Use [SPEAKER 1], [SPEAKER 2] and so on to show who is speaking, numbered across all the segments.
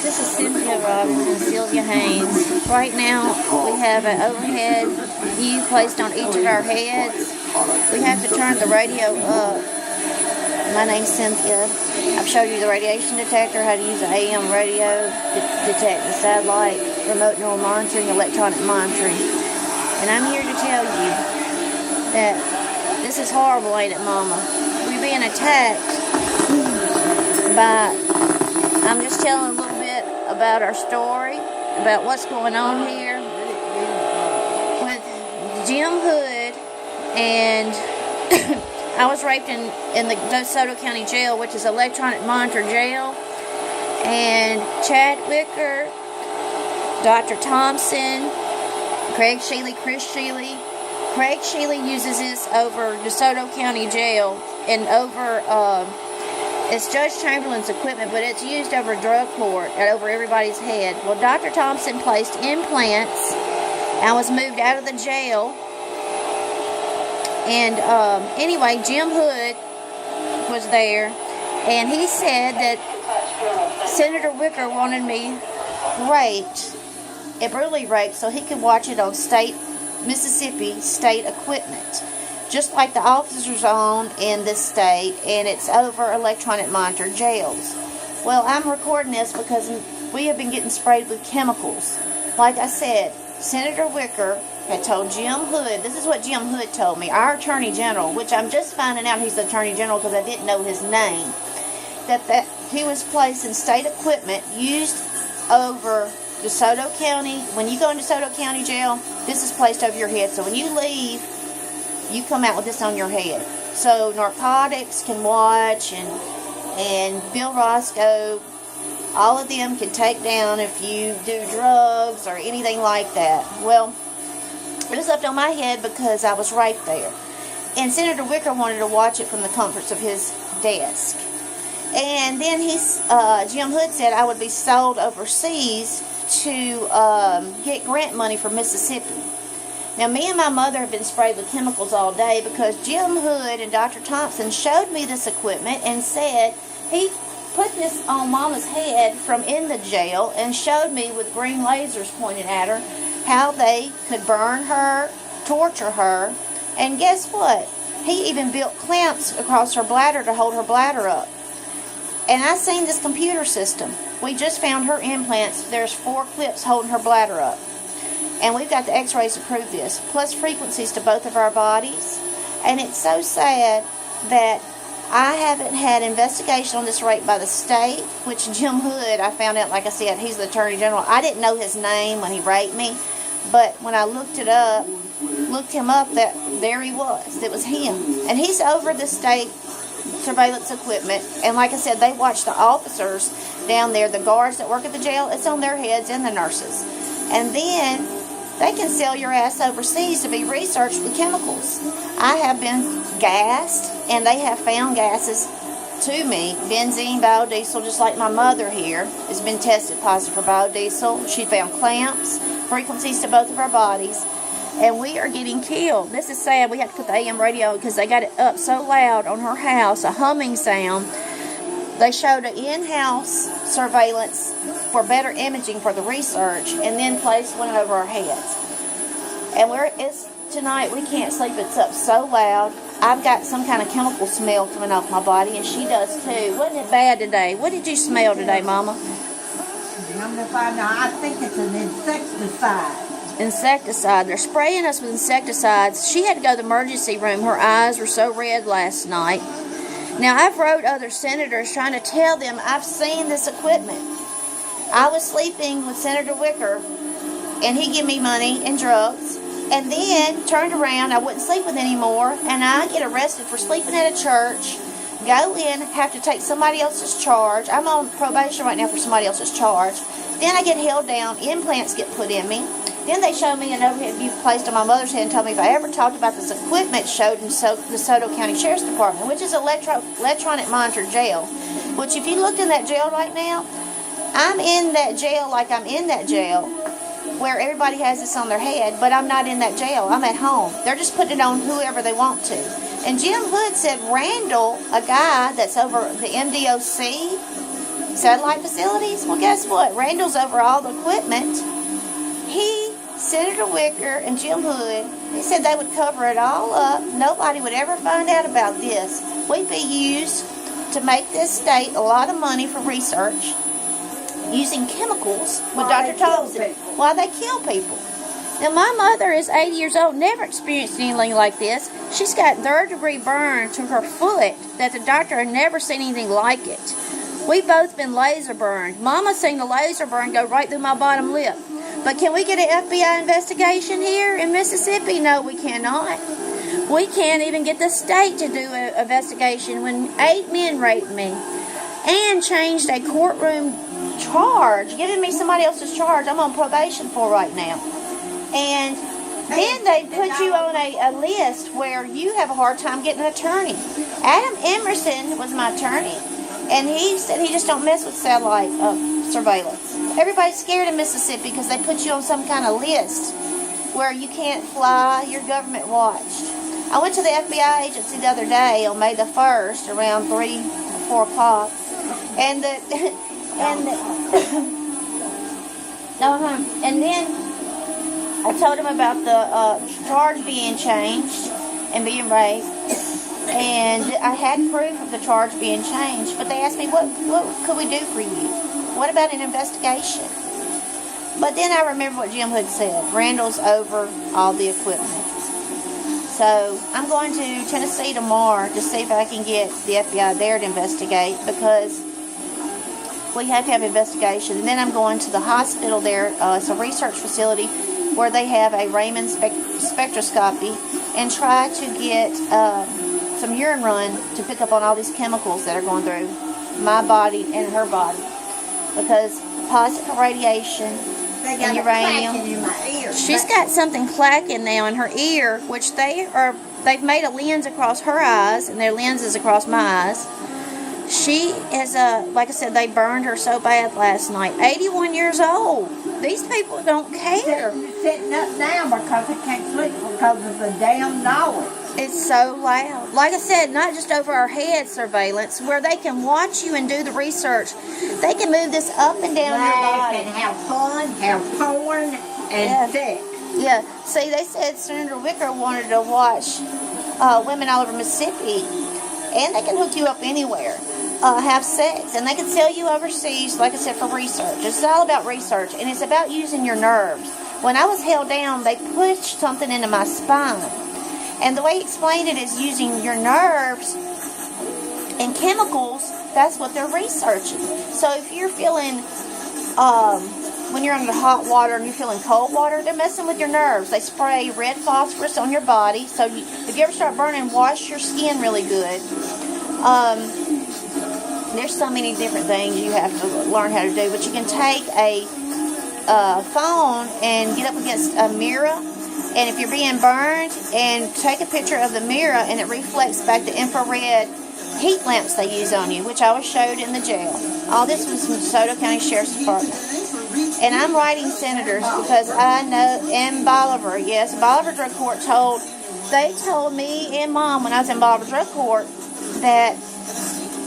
[SPEAKER 1] This is Cynthia Robbins and Sylvia Haynes. Right now, we have an overhead view placed on each of our heads. We have to turn the radio up. My name's Cynthia. I've showed you the radiation detector, how to use an AM radio to detect the satellite, remote neural monitoring, electronic monitoring. And I'm here to tell you that this is horrible, ain't it, Mama? We're being attacked by... I'm just telling a little bit about our story, about what's going on here with Jim Hood, and I was raped in the DeSoto County Jail, which is electronic monitor jail, and Chad Wicker, Dr. Thompson, Craig Sheely, Chris Sheely. Craig Sheely uses this over DeSoto County Jail and over... it's Judge Chamberlain's equipment, but it's used over drug court and over everybody's head. Well, Dr. Thompson placed implants and was moved out of the jail. And anyway, Jim Hood was there, and he said that Senator Wicker wanted me raped, brutally raped, so he could watch it on Mississippi state equipment. Just like the officers own in this state, and it's over electronic monitor jails. Well, I'm recording this because we have been getting sprayed with chemicals. Like I said, Senator Wicker had told Jim Hood, this is what Jim Hood told me, our Attorney General, which I'm just finding out he's the Attorney General because I didn't know his name, that he was placing state equipment used over DeSoto County. When you go into DeSoto County Jail, this is placed over your head. So when you leave, you come out with this on your head. So narcotics can watch, and Bill Roscoe, all of them can take down if you do drugs or anything like that. Well, it was up on my head because I was right there. And Senator Wicker wanted to watch it from the comforts of his desk. And then Jim Hood said I would be sold overseas to get grant money for Mississippi. Now, me and my mother have been sprayed with chemicals all day because Jim Hood and Dr. Thompson showed me this equipment and said he put this on Mama's head from in the jail and showed me with green lasers pointed at her how they could burn her, torture her, and guess what? He even built clamps across her bladder to hold her bladder up. And I seen this computer system. We just found her implants. There's 4 clips holding her bladder up. And we've got the x-rays to prove this, plus frequencies to both of our bodies. And it's so sad that I haven't had investigation on this rape by the state, which Jim Hood, I found out, like I said, he's the Attorney General. I didn't know his name when he raped me, but when I looked him up, that there he was. It was him. And he's over the state surveillance equipment. And like I said, they watch the officers down there, the guards that work at the jail. It's on their heads, and the nurses. And then they can sell your ass overseas to be researched with chemicals. I have been gassed, and they have found gases to me. Benzene, biodiesel, just like my mother here has been tested positive for biodiesel. She found clamps, frequencies to both of our bodies, and we are getting killed. This is sad. We have to put the AM radio because they got it up so loud on her house, a humming sound. They showed an in-house surveillance for better imaging for the research, and then placed one over our heads. And tonight we can't sleep. It's up so loud. I've got some kind of chemical smell coming off my body, and she does too. Wasn't it bad today? What did you smell today, Mama?
[SPEAKER 2] I think it's an insecticide.
[SPEAKER 1] Insecticide. They're spraying us with insecticides. She had to go to the emergency room. Her eyes were so red last night. Now, I've wrote other senators trying to tell them I've seen this equipment. I was sleeping with Senator Wicker, and he gave me money and drugs, and then turned around, I wouldn't sleep with anymore, and I get arrested for sleeping at a church, go in, have to take somebody else's charge. I'm on probation right now for somebody else's charge. Then I get held down, implants get put in me. Then they showed me an overhead view placed on my mother's head and told me if I ever talked about this equipment showed in the DeSoto County Sheriff's Department, which is electronic monitor jail. Which if you looked in that jail right now, I'm in that jail like I'm in that jail where everybody has this on their head, but I'm not in that jail. I'm at home. They're just putting it on whoever they want to. And Jim Hood said Randall, a guy that's over the MDOC, satellite facilities. Well, guess what? Randall's over all the equipment. Senator Wicker and Jim Hood, they said they would cover it all up. Nobody would ever find out about this. We'd be used to make this state a lot of money for research using chemicals with Dr. Thompson. Why they kill people. Now, my mother is 80 years old, never experienced anything like this. She's got third-degree burn to her foot that the doctor had never seen anything like it. We've both been laser burned. Mama seen a laser burn go right through my bottom lip. But can we get an FBI investigation here in Mississippi? No, we cannot. We can't even get the state to do an investigation when 8 men raped me and changed a courtroom charge, giving me somebody else's charge I'm on probation for right now. And then they put you on a list where you have a hard time getting an attorney. Adam Emerson was my attorney, and he said he just don't mess with satellite surveillance. Everybody's scared in Mississippi because they put you on some kind of list where you can't fly, you're government watched. I went to the FBI agency the other day on May the 1st around 3 or 4 o'clock, and then I told him about the charge being changed and being raised, and I had proof of the charge being changed, but they asked me, what could we do for you? What about an investigation? But then I remember what Jim Hood said. Randall's over all the equipment. So I'm going to Tennessee tomorrow to see if I can get the FBI there to investigate, because we have to have investigation. And then I'm going to the hospital there. It's a research facility where they have a Raman spectroscopy, and try to get some urine run to pick up on all these chemicals that are going through my body and her body. Because positive radiation and uranium.
[SPEAKER 2] In my ear.
[SPEAKER 1] She's got something clacking now in her ear, which they've made a lens across her eyes, and their lens is across my eyes. She is like I said, they burned her so bad last night. 81 years old. These people don't care.
[SPEAKER 2] Sitting up now because they can't sleep because of the damn noise.
[SPEAKER 1] It's so loud. Like I said, not just over our head surveillance, where they can watch you and do the research. They can move this up and down your body.
[SPEAKER 2] And have fun, have porn, and sex.
[SPEAKER 1] Yeah. See, they said Senator Wicker wanted to watch women all over Mississippi, and they can hook you up anywhere, have sex, and they can sell you overseas, like I said, for research. It's all about research, and it's about using your nerves. When I was held down, they pushed something into my spine. And the way he explained it is using your nerves and chemicals. That's what they're researching. So if you're feeling, when you're under hot water and you're feeling cold water, they're messing with your nerves. They spray red phosphorus on your body. So if you ever start burning, wash your skin really good. There's so many different things you have to learn how to do. But you can take a phone and get up against a mirror, and if you're being burned, and take a picture of the mirror, and it reflects back the infrared heat lamps they use on you, which I was showed in the jail. All this was from DeSoto County Sheriff's Department. And I'm writing senators because I know, and Bolivar, yes, Bolivar Drug Court they told me and Mom when I was in Bolivar Drug Court that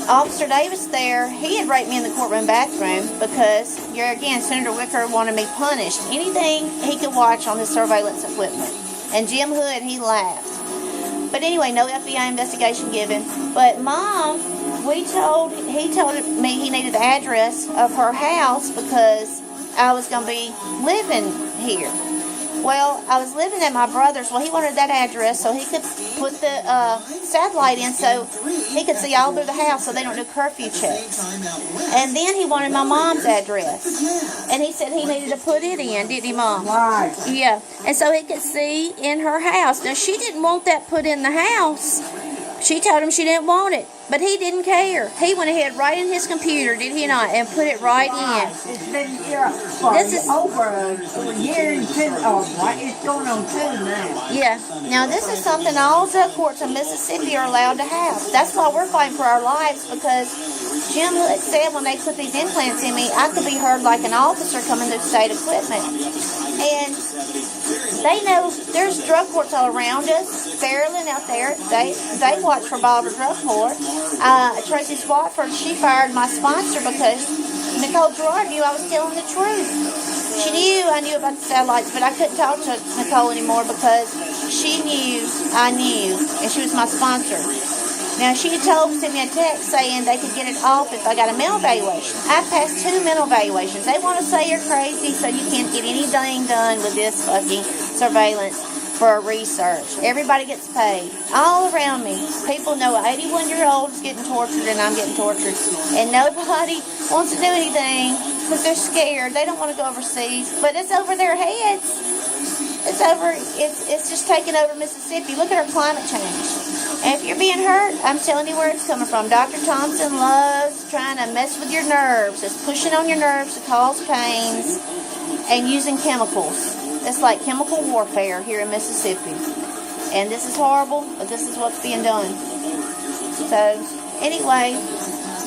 [SPEAKER 1] Officer Davis there, he had raped me in the courtroom bathroom because, again, Senator Wicker wanted me punished. Anything he could watch on his surveillance equipment. And Jim Hood, he laughed. But anyway, no FBI investigation given. But Mom, he told me he needed the address of her house because I was going to be living here. Well, I was living at my brother's. Well, he wanted that address so he could put the satellite in so he could see all through the house so they don't do curfew checks. And then he wanted my mom's address. And he said he needed to put it in, didn't he, Mom?
[SPEAKER 2] Right.
[SPEAKER 1] Yeah. And so he could see in her house. Now, she didn't want that put in the house. She told him she didn't want it. But he didn't care. He went ahead right in his computer, did he not, and put it right in.
[SPEAKER 2] It's been here for over a year and 2, it's going on 2 now.
[SPEAKER 1] Yeah. Now, this is something all drug courts in Mississippi are allowed to have. That's why we're fighting for our lives, because Jim Hood said when they put these implants in me, I could be heard like an officer coming through state equipment. And they know there's drug courts all around us. Fairland out there, they watch for Bolivar Drug Court. Tracy Swatford, she fired my sponsor because Nicole Gerard knew I was telling the truth. She knew I knew about the satellites, but I couldn't talk to Nicole anymore because she knew I knew, and she was my sponsor. Now, she sent me a text saying they could get it off if I got a mental evaluation. I passed 2 mental evaluations. They want to say you're crazy, so you can't get anything done with this fucking surveillance for research. Everybody gets paid. All around me, people know an 81-year-old is getting tortured and I'm getting tortured. And nobody wants to do anything because they're scared. They don't want to go overseas, but it's over their heads. It's just taking over Mississippi. Look at our climate change. And if you're being hurt, I'm telling you where it's coming from. Dr. Thompson loves trying to mess with your nerves. It's pushing on your nerves to cause pains and using chemicals. It's like chemical warfare here in Mississippi. And this is horrible, but this is what's being done. So, anyway,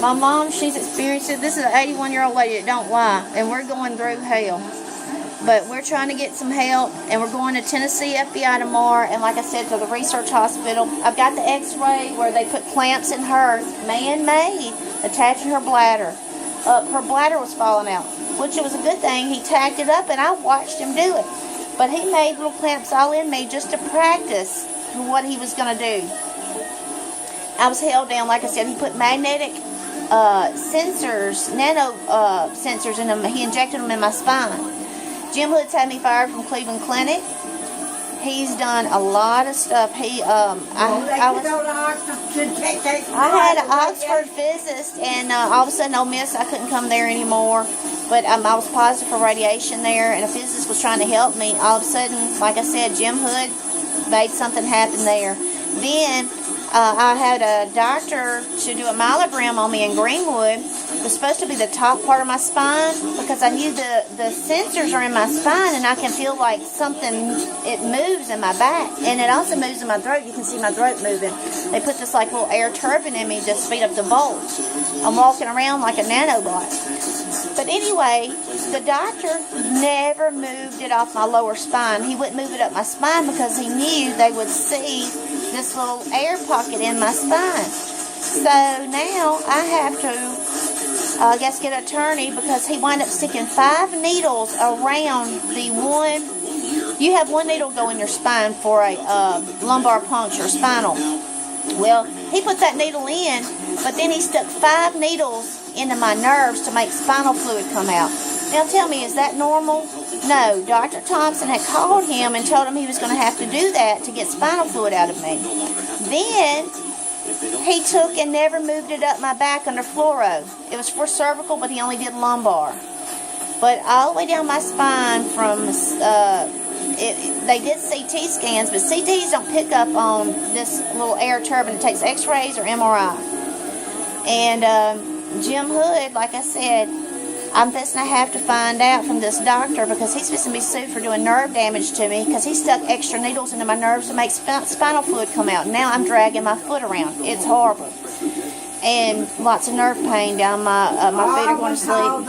[SPEAKER 1] my mom, she's experienced it. This is an 81-year-old lady that don't lie. And we're going through hell. But we're trying to get some help, and we're going to Tennessee FBI tomorrow, and like I said, to the research hospital. I've got the x-ray where they put clamps in her, man-made, attaching her bladder. Her bladder was falling out, which was a good thing. He tacked it up, and I watched him do it. But he made little clamps all in me just to practice what he was going to do. I was held down, like I said. He put magnetic sensors, nano sensors in them. He injected them in my spine. Jim Hood's had me fired from Cleveland Clinic. He's done a lot of stuff. I had an Oxford physicist, and all of a sudden, Ole Miss, I couldn't come there anymore. But I was positive for radiation there, and a physicist was trying to help me. All of a sudden, like I said, Jim Hood made something happen there. Then I had a doctor to do a myelogram on me in Greenwood. It was supposed to be the top part of my spine because I knew the sensors are in my spine, and I can feel like something, it moves in my back, and it also moves in my throat. You can see my throat moving. They put this like little air turbine in me to speed up the volts. I'm walking around like a nanobot. But anyway, the doctor never moved it off my lower spine. He wouldn't move it up my spine because he knew they would see this little air pocket in my spine. So now I have to, get an attorney because he wound up sticking 5 needles around the one. You have 1 needle go in your spine for a lumbar puncture, spinal. Well, he put that needle in, but then he stuck 5 needles into my nerves to make spinal fluid come out. Now tell me, is that normal? No. Dr. Thompson had called him and told him he was going to have to do that to get spinal fluid out of me. Then he took and never moved it up my back under fluoro. It was for cervical, but he only did lumbar. But all the way down my spine from, they did CT scans, but CTs don't pick up on this little air turbine. It takes x-rays or MRI. And Jim Hood, like I said, I'm fixing to have to find out from this doctor because he's fixing to be sued for doing nerve damage to me because he stuck extra needles into my nerves to make spinal fluid come out. Now I'm dragging my foot around. It's horrible. And lots of nerve pain down my feet are going to sleep.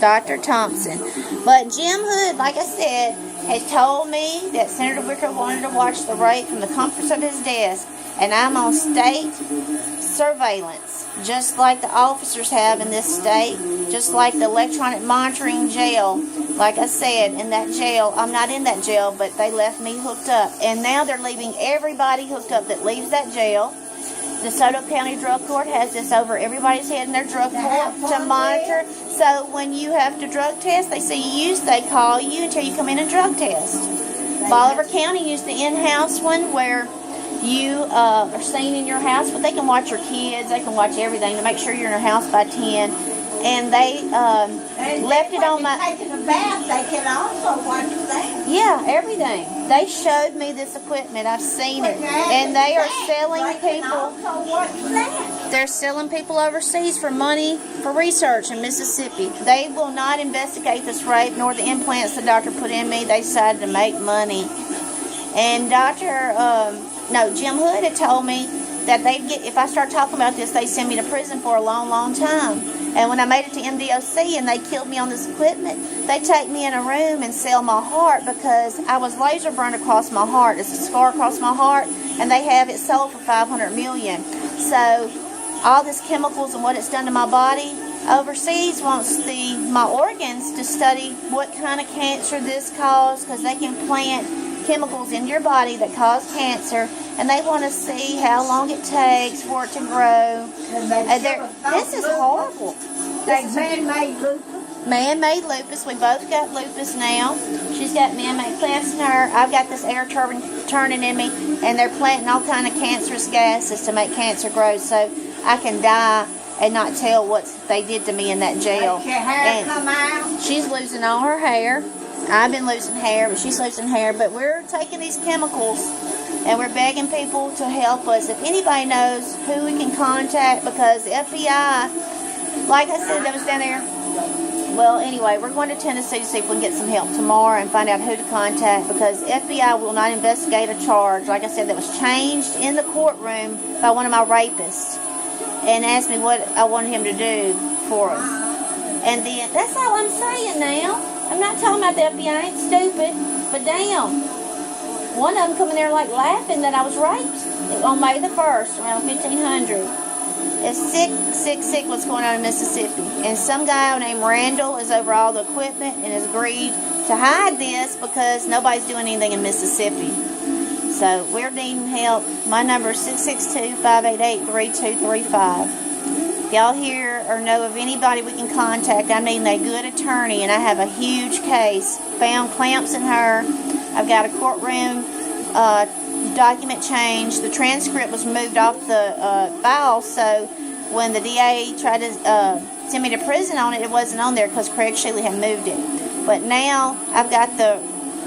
[SPEAKER 1] Dr. Thompson. But Jim Hood, like I said, has told me that Senator Wicker wanted to watch the rape from the comforts of his desk. And I'm on state surveillance, just like the officers have in this state, just like the electronic monitoring jail. Like I said, in that jail, I'm not in that jail, but they left me hooked up. And now they're leaving everybody hooked up that leaves that jail. The DeSoto County Drug Court has this over everybody's head in their drug court to monitor. So when you have to drug test, they see you use, they call you until you come in and drug test. Bolivar County used the in-house one where you are staying in your house, but they can watch your kids, they can watch everything to make sure you're in your house by 10. And they left it on my...
[SPEAKER 2] Taking a bath, they can also watch that.
[SPEAKER 1] Yeah, everything. They showed me this equipment. I've seen it. And they are selling people... They're selling people overseas for money for research in Mississippi. They will not investigate this rape nor the implants the doctor put in me. They decided to make money. And Jim Hood had told me that if I start talking about this, they send me to prison for a long, long time. And when I made it to MDOC and they killed me on this equipment, they take me in a room and sell my heart because I was laser burned across my heart. It's a scar across my heart, and they have it sold for $500 million. So all this chemicals and what it's done to my body, overseas wants my organs to study what kind of cancer this caused, because they can plant chemicals in your body that cause cancer, and they want to see how long it takes for it to grow. This is horrible.
[SPEAKER 2] Like man-made lupus.
[SPEAKER 1] Man-made lupus. We both got lupus now. She's got man-made clefts in her. I've got this air turbine turning in me, and they're planting all kind of cancerous gases to make cancer grow, so I can die and not tell what they did to me in that jail.
[SPEAKER 2] Let your hair come out.
[SPEAKER 1] She's losing all her hair. I've been losing hair, but she's losing hair. But we're taking these chemicals, and we're begging people to help us. If anybody knows who we can contact, because the FBI, like I said, that was down there. Well, anyway, we're going to Tennessee to see if we can get some help tomorrow and find out who to contact, because FBI will not investigate a charge, like I said, that was changed in the courtroom by one of my rapists and asked me what I wanted him to do for us. And then, that's all I'm saying now. I'm not talking about the FBI, I ain't stupid, but damn. One of them coming there like laughing that I was raped on May the 1st, around 1500. It's sick what's going on in Mississippi. And some guy named Randall is over all the equipment and has agreed to hide this because nobody's doing anything in Mississippi. So we're needing help. My number is 662-588-3235. If y'all hear or know of anybody we can contact, I'm needing a good attorney, and I have a huge case. Found clamps in her. I've got a courtroom document change. The transcript was moved off the file, so when the DA tried to send me to prison on it, it wasn't on there because Craig Shealy had moved it. But now I've got the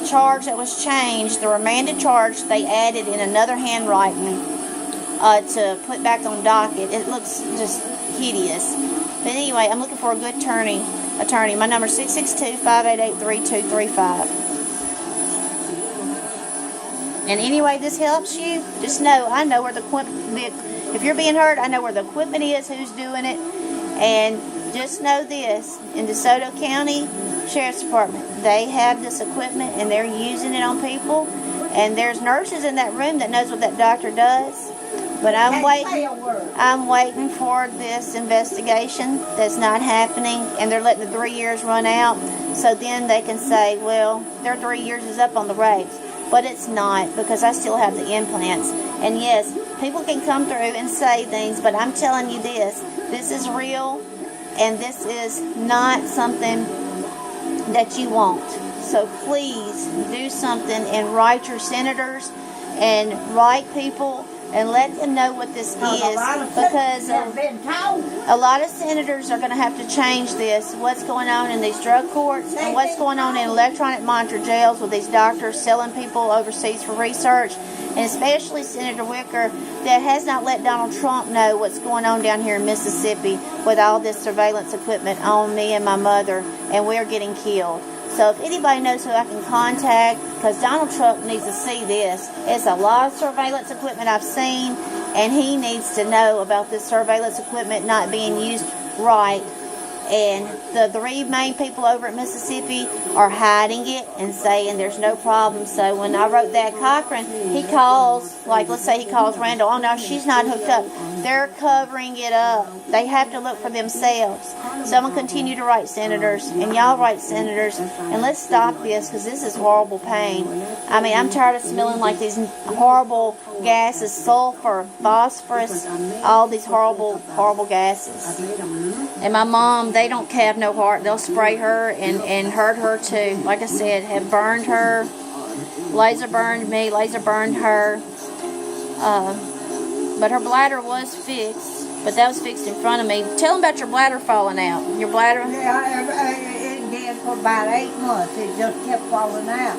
[SPEAKER 1] charge that was changed, the remanded charge they added in another handwriting to put back on docket. It looks just hideous. But anyway, I'm looking for a good attorney. My number is 662-588-3235. And anyway, this helps you, just know, I know where the equipment, if you're being hurt, I know where the equipment is, who's doing it. And just know this, in DeSoto County Sheriff's Department, they have this equipment and they're using it on people. And there's nurses in that room that knows what that doctor does. But I'm waiting for this investigation that's not happening, and they're letting the 3 years run out, so then they can say, well, their 3 years is up on the rapes. But it's not, because I still have the implants. And yes, people can come through and say things, but I'm telling you this is real, and this is not something that you want. So please do something and write your senators and write people and let them know what this is, because a lot of senators are going to have to change this, what's going on in these drug courts and what's going on in electronic monitor jails with these doctors selling people overseas for research, and especially Senator Wicker, that has not let Donald Trump know what's going on down here in Mississippi with all this surveillance equipment on me and my mother, and we're getting killed. So if anybody knows who I can contact, because Donald Trump needs to see this. It's a lot of surveillance equipment I've seen, and he needs to know about this surveillance equipment not being used right. And the three main people over at Mississippi are hiding it and saying there's no problem. So when I wrote that Cochran, he calls, like let's say he calls Randall, oh no, she's not hooked up. They're covering it up. They have to look for themselves. So I'm going to continue to write senators, and y'all write senators, and let's stop this, because this is horrible pain. I mean, I'm tired of smelling like these horrible gases, sulfur, phosphorus, all these horrible, horrible gases. And my mom, they don't have no heart. They'll spray her and hurt her too. Like I said, have burned her, laser burned me, laser burned her. But her bladder was fixed, but that was fixed in front of me. Tell them about your bladder falling out. Your bladder?
[SPEAKER 2] Yeah, it did for about 8 months. It just kept falling out.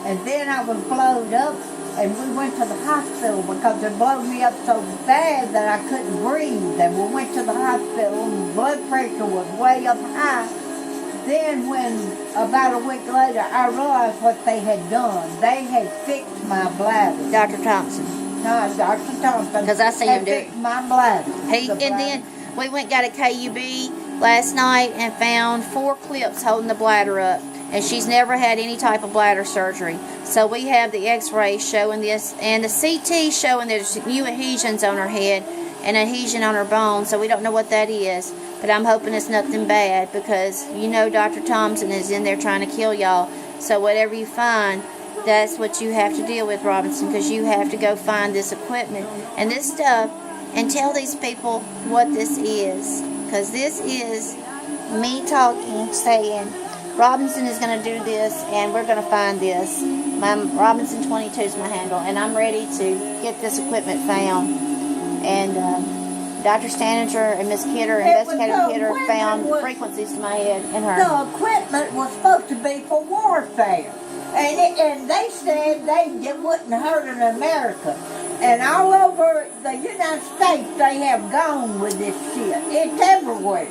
[SPEAKER 2] And then I was blowed up, and we went to the hospital because it blew me up so bad that I couldn't breathe. And we went to the hospital, and blood pressure was way up high. Then when, about a week later, I realized what they had done. They had fixed my bladder.
[SPEAKER 1] Dr. Thompson.
[SPEAKER 2] No, Dr. Thompson.
[SPEAKER 1] Because I see him do it.
[SPEAKER 2] My bladder.
[SPEAKER 1] And then We went and got a KUB last night and found 4 clips holding the bladder up. And she's never had any type of bladder surgery. So we have the x-ray showing this, and the CT showing there's new adhesions on her head and adhesion on her bone. So we don't know what that is. But I'm hoping it's nothing bad, because you know Dr. Thompson is in there trying to kill y'all. So whatever you find, that's what you have to deal with, Robinson, because you have to go find this equipment and this stuff and tell these people what this is. Because this is me talking, saying, Robinson is going to do this, and we're going to find this. Robinson22 is my handle, and I'm ready to get this equipment found. And Dr. Staninger and Miss Kidder, Investigator Kidder, found frequencies to my head and her.
[SPEAKER 2] The equipment was supposed to be for warfare. And they said it wouldn't hurt in America. And all over the United States, they have gone with this shit. It's everywhere.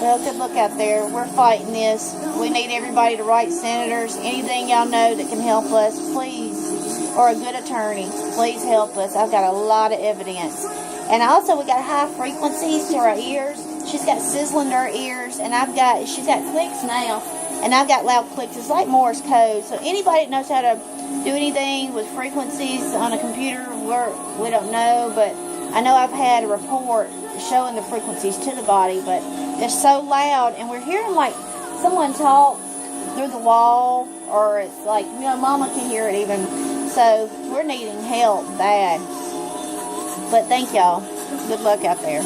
[SPEAKER 1] Well, good look out there. We're fighting this. We need everybody to write senators. Anything y'all know that can help us, please. Or a good attorney, please help us. I've got a lot of evidence. And also, we got high frequencies to our ears. She's got sizzling to her ears. And she's got clicks now. And I've got loud clicks. It's like Morse code. So anybody that knows how to do anything with frequencies on a computer, we don't know. But I know I've had a report showing the frequencies to the body, but they're so loud, and we're hearing like someone talk through the wall, or it's like, Mama can hear it even. So we're needing help bad. But thank y'all. Good luck out there.